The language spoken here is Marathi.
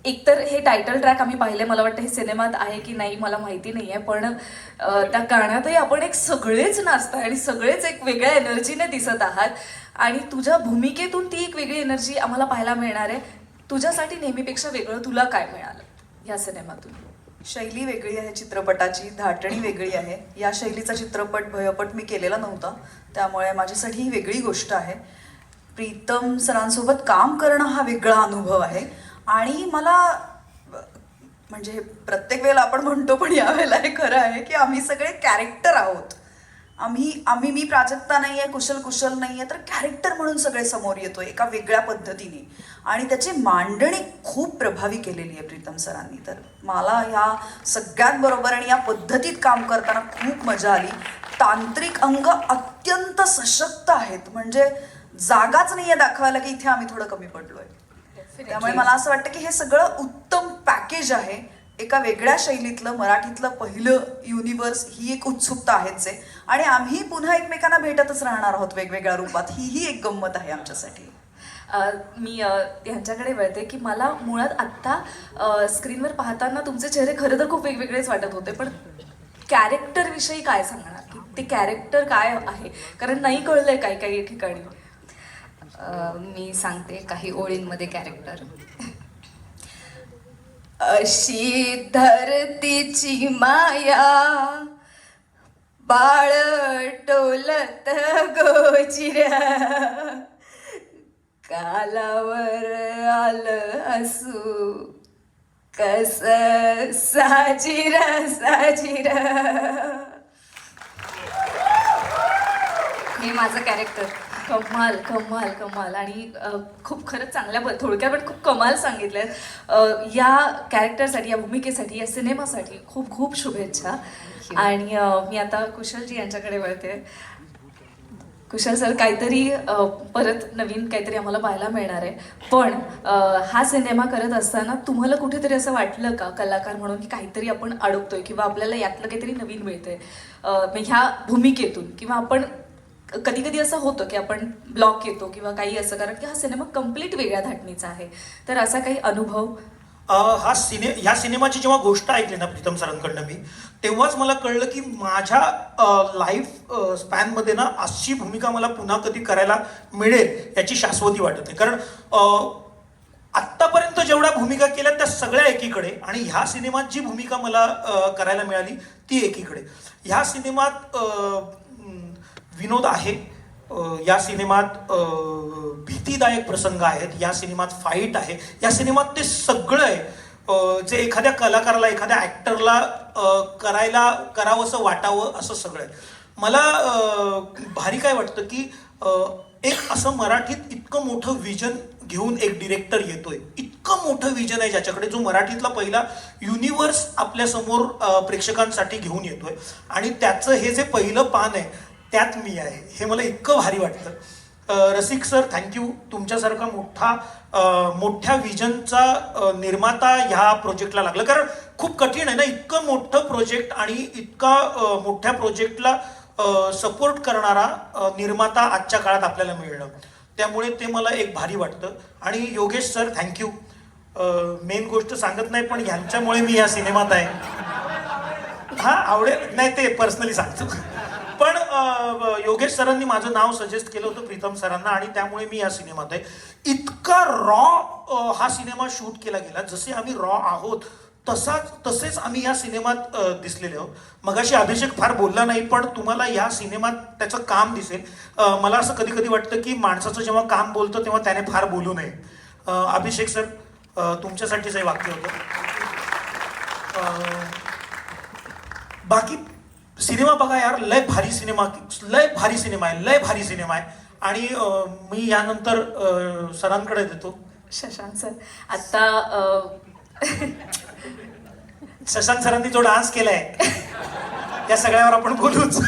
एकतर हे टायटल ट्रॅक आम्ही पाहिले, मला वाटतं हे सिनेमात आहे की नाही मला माहिती नाही आहे, पण त्या गाण्यातही आपण एक सगळेच नाचताय आणि सगळेच एक वेगळ्या एनर्जीने दिसत आहात आणि तुझ्या भूमिकेतून ती एक वेगळी एनर्जी आम्हाला पाहायला मिळणार आहे. तुझ्यासाठी नेहमीपेक्षा वेगळं तुला काय मिळालं या सिनेमातून? शैली वेगळी आहे चित्रपटाची, धाटणी वेगळी आहे. या शैलीचा चित्रपट भयपट मी केलेला नव्हता, त्यामुळे माझ्यासाठी ही वेगळी गोष्ट आहे. प्रीतम सरांसोबत काम करणं हा वेगळा अनुभव आहे आणि मला म्हणजे प्रत्येक वेळेला आपण म्हणतो पण यावेळेला हे खरं आहे की आम्ही सगळे कॅरेक्टर आहोत. मी प्राजक्ता नाही आहे, कुशल नाही आहे, तर कॅरेक्टर म्हणून सगळे समोर येतोय एका वेगळ्या पद्धतीने आणि त्याची मांडणी खूप प्रभावी केलेली आहे प्रीतम सरांनी. तर मला ह्या सगळ्यांबरोबर आणि या पद्धतीत काम करताना खूप मजा आली. तांत्रिक अंग अत्यंत सशक्त आहेत, म्हणजे जागाच नाही आहे दाखवायला की इथे आम्ही थोडं कमी पडलोय. त्यामुळे मला असं वाटतं की हे सगळं उत्तम पॅकेज आहे. एका वेगळ्या शैलीतलं मराठीतलं पहिलं युनिव्हर्स ही एक उत्सुकता आहेच आहे आणि आम्ही पुन्हा एकमेकांना भेटतच राहणार आहोत वेगवेगळ्या रूपात. ही एक गंमत आहे आमच्यासाठी. मी यांच्याकडे वळते की मला मुळात आत्ता स्क्रीनवर पाहताना तुमचे चेहरे खरं तर खूप वेगवेगळेच वाटत होते, पण कॅरेक्टरविषयी काय सांगणार की ते कॅरेक्टर काय आहे? कारण नाही कळलंय काही काही ठिकाणी. मी सांगते काही ओळींमध्ये कॅरेक्टर. अशी धरतीची माया बाळ टोलत गोचिऱ्या, कालावर आलं असू कस साजिरा साजिरा. हे माझं कॅरेक्टर. कमाल कमाल कमाल आणि खूप खरंच चांगल्या थोडक्यात पण खूप कमाल सांगितलंय. या कॅरेक्टरसाठी, या भूमिकेसाठी, या सिनेमासाठी खूप खूप शुभेच्छा. आणि मी आता कुशलजी यांच्याकडे वळते. कुशल सर, काहीतरी परत नवीन काहीतरी आम्हाला पाहायला मिळणार आहे, पण हा सिनेमा करत असताना तुम्हाला कुठेतरी असं वाटलं का कलाकार म्हणून की काहीतरी आपण अडकतोय किंवा आपल्याला यातलं काहीतरी नवीन मिळतंय ह्या भूमिकेतून? किंवा आपण कधी कधी असं होतं की आपण ब्लॉक येतो किंवा काही असं, कारण की हा सिनेमा कम्प्लीट वेगळ्या धाटणीचा आहे, तर असा काही अनुभव? ह्या सिनेमाची जेव्हा गोष्ट ऐकली ना प्रीतम सरांकडनं मी, तेव्हाच मला कळलं की माझ्या लाईफ स्पॅनमध्ये ना अशी भूमिका मला पुन्हा कधी करायला मिळेल याची शाश्वती वाटत नाही. कारण आत्तापर्यंत जेवढ्या भूमिका केल्या त्या सगळ्या एकीकडे आणि ह्या सिनेमात जी भूमिका मला करायला मिळाली ती एकीकडे. ह्या सिनेमात विनोद आहे, या सिनेमात भीतीदायक प्रसंग आहेत, या सिनेमात फाईट आहे, या सिनेमात ते सगळं आहे जे एखाद्या कलाकाराला, एखाद्या ॲक्टरला करावंसं वाटावं असं सगळं आहे. मला भारी काय वाटतं की एक असं मराठीत इतकं मोठं विजन घेऊन एक डिरेक्टर येतोय, इतकं मोठं विजन आहे ज्याच्याकडे, जो मराठीतला पहिला युनिव्हर्स आपल्यासमोर प्रेक्षकांसाठी घेऊन येतोय आणि त्याचं हे जे पहिलं पान आहे त्यात मी आहे. हे मला इतकं भारी वाटतं. रसिक सर, थँक्यू. तुमच्यासारखा मोठ्या विजनचा निर्माता ह्या प्रोजेक्टला लागला, कारण खूप कठीण आहे ना इतकं मोठं प्रोजेक्ट आणि इतका मोठ्या प्रोजेक्टला सपोर्ट करणारा निर्माता आजच्या काळात आपल्याला मिळणं, त्यामुळे ते मला एक भारी वाटतं. आणि योगेश सर, थँक्यू. मेन गोष्ट सांगत नाही पण ह्यांच्यामुळे मी या सिनेमात आहे. हा आवडेल नाही ते पर्सनली सांगतो, पण योगेश सरांनी माझं नाव सजेस्ट केलं होतं प्रीतम सरांना आणि त्यामुळे मी या सिनेमात आहे. इतका रॉ हा सिनेमा शूट केला गेला, जसे आम्ही रॉ आहोत तसेच आम्ही या सिनेमात दिसलेले आहोत. मगाशी अभिषेक फार बोलला नाही, पण तुम्हाला या सिनेमात त्याचं काम दिसेल. मला असं कधी कधी वाटतं की माणसाचं जेव्हा काम बोलतं तेव्हा त्याने फार बोलू नये. अभिषेक सर, तुमच्यासाठीच हे वाक्य होतं. बाकी सिनेमा बघा यार, लय भारी सिनेमा आहे. आणि मी यानंतर सरांकडे देतो. शशांक सर, आता शशांक सरांनी जो डान्स केलाय त्या सगळ्यावर आपण बोलूच.